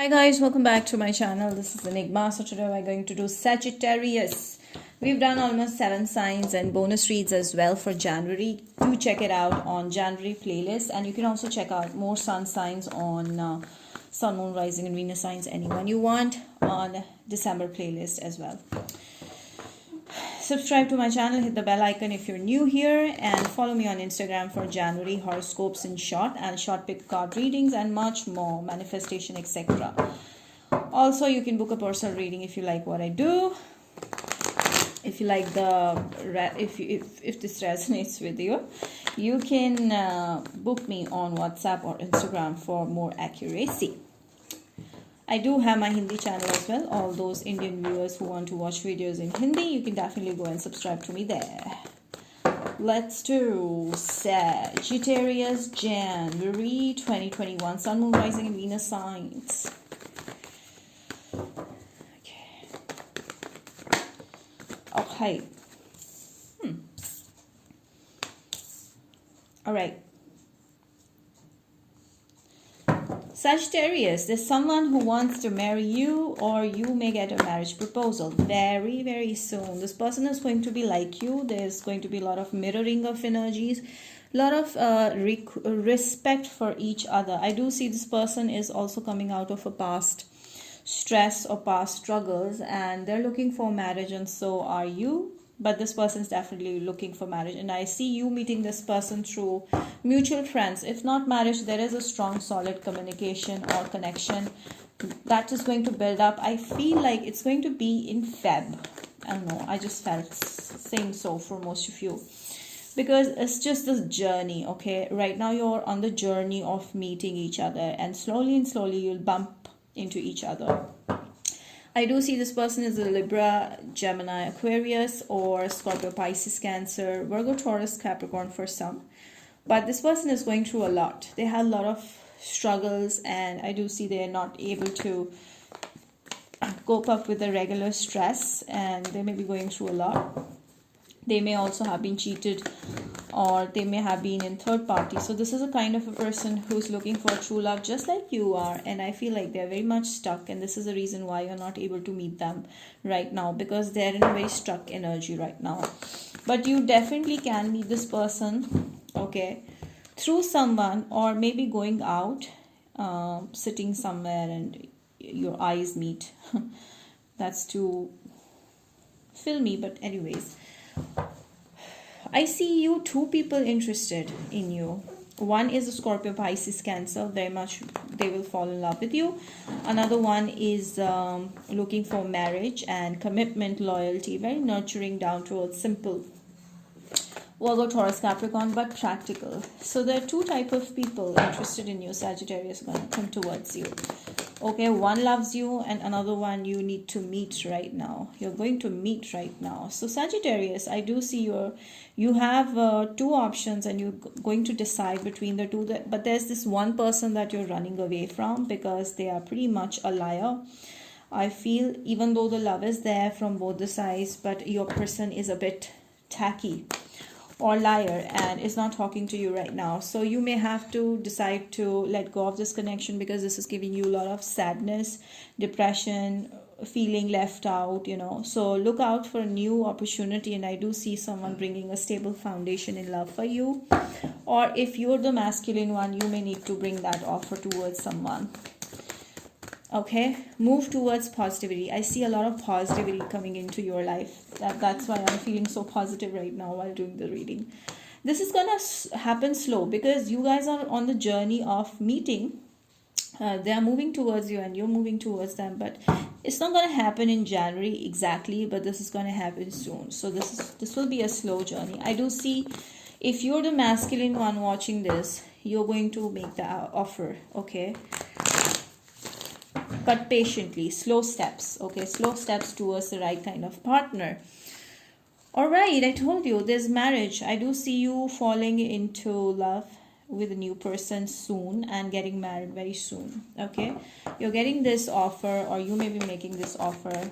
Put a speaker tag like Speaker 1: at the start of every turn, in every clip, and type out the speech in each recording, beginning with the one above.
Speaker 1: Hi guys, welcome back to my channel. This is Enigma. So today we're going to do Sagittarius. We've done almost 7 signs and bonus reads as well for January. Do check it out on January playlist, and you can also check out more sun signs on Sun, Moon, Rising and Venus signs, anyone you want, on December playlist as well. Subscribe to my channel, hit the bell icon if you're new here, and follow me on Instagram for January horoscopes in short and short pick card readings and much more, manifestation, etc. Also, you can book a personal reading if you like what I do. If you like if this resonates with you, you can book me on WhatsApp or Instagram for more accuracy. I do have my Hindi channel as well. All those Indian viewers who want to watch videos in Hindi, you can definitely go and subscribe to me there. Let's do Sagittarius, January 2021. Sun, Moon, Rising and Venus signs. Okay. All right. Sagittarius, there's someone who wants to marry you, or you may get a marriage proposal very, very soon. This person is going to be like you. There's going to be a lot of mirroring of energies, a lot of respect for each other. I do see this person is also coming out of a past stress or past struggles, and they're looking for marriage, and so are you. But this person is definitely looking for marriage, and I see you meeting this person through mutual friends. If not marriage, there is a strong solid communication or connection that is going to build up. I feel like it's going to be in Feb. I don't know, I just felt saying so for most of you, because it's just this journey. Okay, right now you're on the journey of meeting each other, and slowly you'll bump into each other. I do see this person is a Libra, Gemini, Aquarius, or Scorpio, Pisces, Cancer, Virgo, Taurus, Capricorn for some. But this person is going through a lot. They have a lot of struggles, and I do see they are not able to cope up with the regular stress, and they may be going through a lot. They may also have been cheated, or they may have been in third party. So this is a kind of a person who's looking for true love just like you are, and I feel like they're very much stuck, and this is the reason why you're not able to meet them right now, because they're in a very stuck energy right now. But you definitely can meet this person, okay, through someone, or maybe going out, sitting somewhere and your eyes meet. That's too filmy, but anyways, I see you two people interested in you. One is a Scorpio, Pisces, Cancer. Very much they will fall in love with you. Another one is looking for marriage and commitment, loyalty, very nurturing, down to earth, simple. Virgo, Taurus, Capricorn, but practical. So there are two types of people interested in you. Sagittarius going to come towards you. Okay, one loves you, and another one you need to meet right now. You're going to meet right now. So Sagittarius, I do see you have two options, and you're going to decide between the two. But there's this one person that you're running away from, because they are pretty much a liar. I feel, even though the love is there from both the sides, but your person is a bit tacky or liar and is not talking to you right now. So you may have to decide to let go of this connection, because this is giving you a lot of sadness, depression, feeling left out, you know. So look out for a new opportunity, and I do see someone bringing a stable foundation in love for you. Or if you're the masculine one, you may need to bring that offer towards someone. Okay, move towards positivity. I see a lot of positivity coming into your life. That's why I'm feeling so positive right now while doing the reading. This is gonna happen slow, because you guys are on the journey of meeting. They are moving towards you, and you're moving towards them, but it's not gonna happen in January exactly, but this is gonna happen soon. So this will be a slow journey. I do see, if you're the masculine one watching this, you're going to make the offer, okay, but patiently, slow steps. Okay, slow steps towards the right kind of partner. All right, I told you there's marriage. I do see you falling into love with a new person soon and getting married very soon. Okay, you're getting this offer, or you may be making this offer,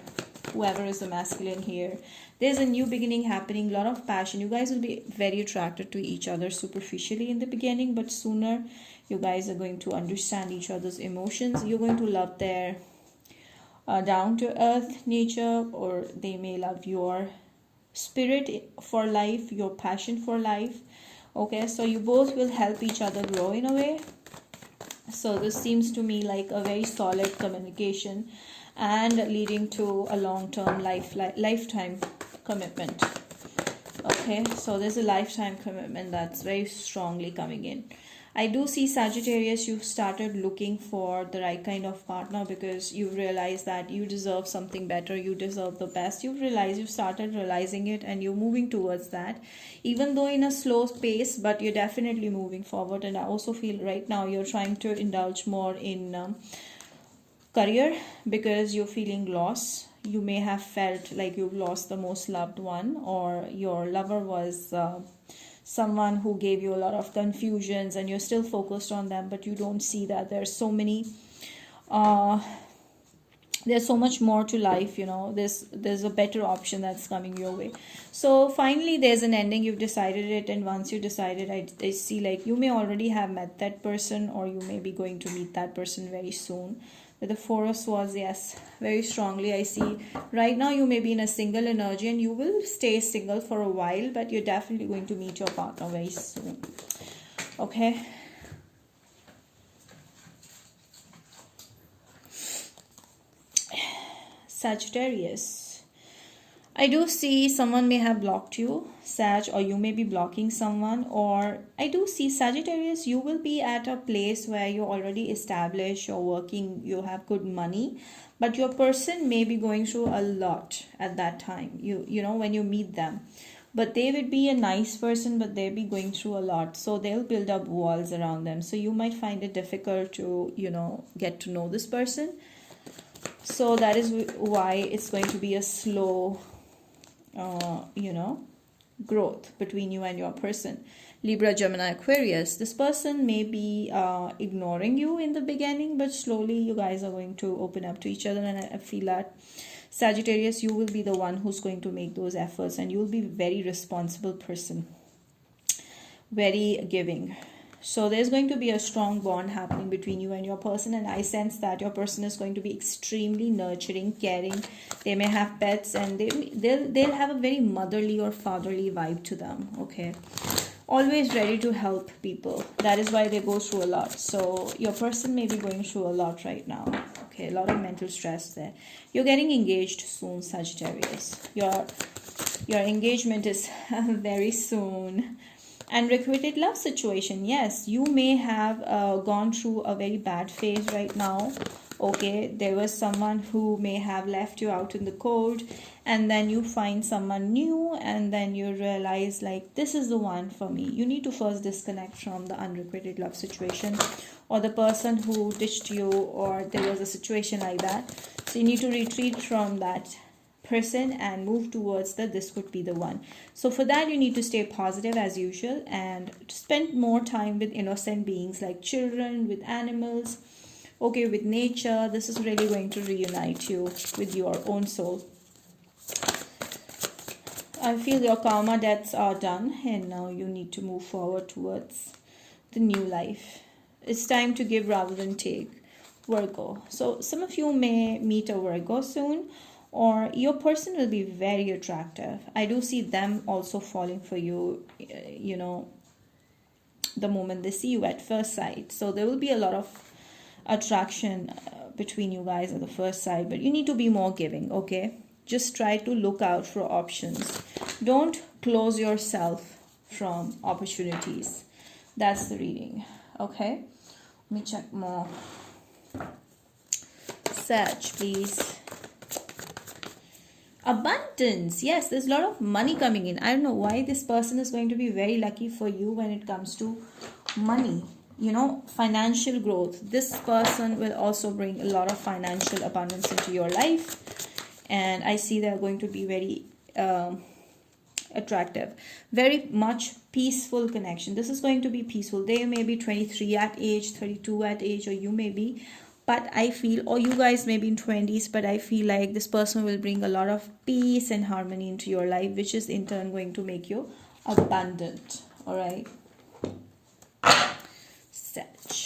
Speaker 1: whoever is the masculine here. There's a new beginning happening, a lot of passion. You guys will be very attracted to each other superficially in the beginning, but sooner You guys are going to understand each other's emotions. You're going to love their down to earth nature, or they may love your spirit for life, your passion for life. Okay, so you both will help each other grow in a way. So this seems to me like a very solid communication and leading to a long-term lifetime commitment. Okay, so there's a lifetime commitment that's very strongly coming in. I do see, Sagittarius, you've started looking for the right kind of partner because you've realized that you deserve something better, you deserve the best. You've started realizing it, and you're moving towards that, even though in a slow pace, but you're definitely moving forward. And I also feel right now you're trying to indulge more in career because you're feeling loss. You may have felt like you've lost the most loved one, or your lover was someone who gave you a lot of confusions, and you're still focused on them, but you don't see that there's so much more to life. There's a better option that's coming your way. So finally there's an ending. You've decided it, and once you decided, I see like you may already have met that person, or you may be going to meet that person very soon. With the Four of Swords, yes, very strongly I see right now you may be in a single energy, and you will stay single for a while, but you're definitely going to meet your partner very soon. Okay, Sagittarius, I do see someone may have blocked you, Sag, or you may be blocking someone. Or I do see, Sagittarius, you will be at a place where you're already established, you're working, you have good money, but your person may be going through a lot at that time, when you meet them. But they would be a nice person, but they'll be going through a lot, so they'll build up walls around them. So you might find it difficult to get to know this person. So that is why it's going to be a slow growth between you and your person. Libra, Gemini, Aquarius, this person may be ignoring you in the beginning, but slowly you guys are going to open up to each other. And I feel that, Sagittarius, you will be the one who's going to make those efforts, and you'll be a very responsible person, very giving. So there's going to be a strong bond happening between you and your person, and I sense that your person is going to be extremely nurturing, caring. They may have pets, and they'll have a very motherly or fatherly vibe to them. Okay, always ready to help people. That is why they go through a lot. So your person may be going through a lot right now. Okay, a lot of mental stress there. You're getting engaged soon, Sagittarius. Your engagement is very soon. And requited love situation, yes, you may have gone through a very bad phase right now. Okay, there was someone who may have left you out in the cold, and then you find someone new, and then you realize like this is the one for me. You need to first disconnect from the unrequited love situation, or the person who ditched you, or there was a situation like that. So you need to retreat from that person and move towards this could be the one. So for that you need to stay positive as usual, and spend more time with innocent beings like children, with animals, okay, with nature. This is really going to reunite you with your own soul. I feel your karma debts are done, and now you need to move forward towards the new life. It's time to give rather than take, Virgo. So some of you may meet a Virgo soon, or your person will be very attractive. I do see them also falling for you, the moment they see you at first sight. So there will be a lot of attraction between you guys at the first sight, but you need to be more giving, okay? Just try to look out for options. Don't close yourself from opportunities. That's the reading, okay? Let me check more. Sag, please. Abundance, yes, there's a lot of money coming in. I don't know why this person is going to be very lucky for you when it comes to money, financial growth. This person will also bring a lot of financial abundance into your life, and I see they're going to be very attractive, very much peaceful connection. This is going to be peaceful. They may be 23 at age, 32 at age, or you may be, but I feel, or you guys may be in 20s, but I feel like this person will bring a lot of peace and harmony into your life, which is in turn going to make you abundant. All right, Sag.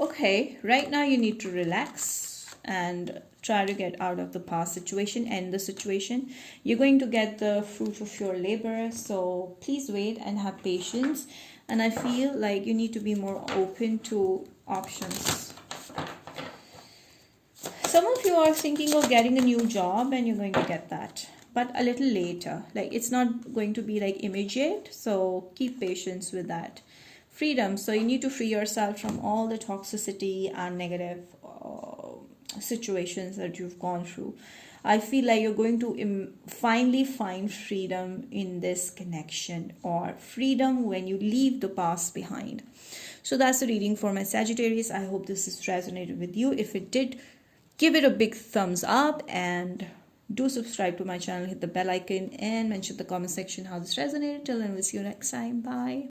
Speaker 1: Okay, right now you need to relax and try to get out of the past situation, end the situation. You're going to get the fruit of your labor, so please wait and have patience. And I feel like you need to be more open to options. Some of you are thinking of getting a new job and you're going to get that, but a little later. Like it's not going to be like immediate, so keep patience with that. Freedom. So you need to free yourself from all the toxicity and negative situations that you've gone through. I feel like you're going to finally find freedom in this connection, or freedom when you leave the past behind. So that's the reading for my Sagittarius. I hope this has resonated with you. If it did, give it a big thumbs up and do subscribe to my channel, hit the bell icon, and mention in the comment section how this resonated. Till then, we'll see you next time. Bye.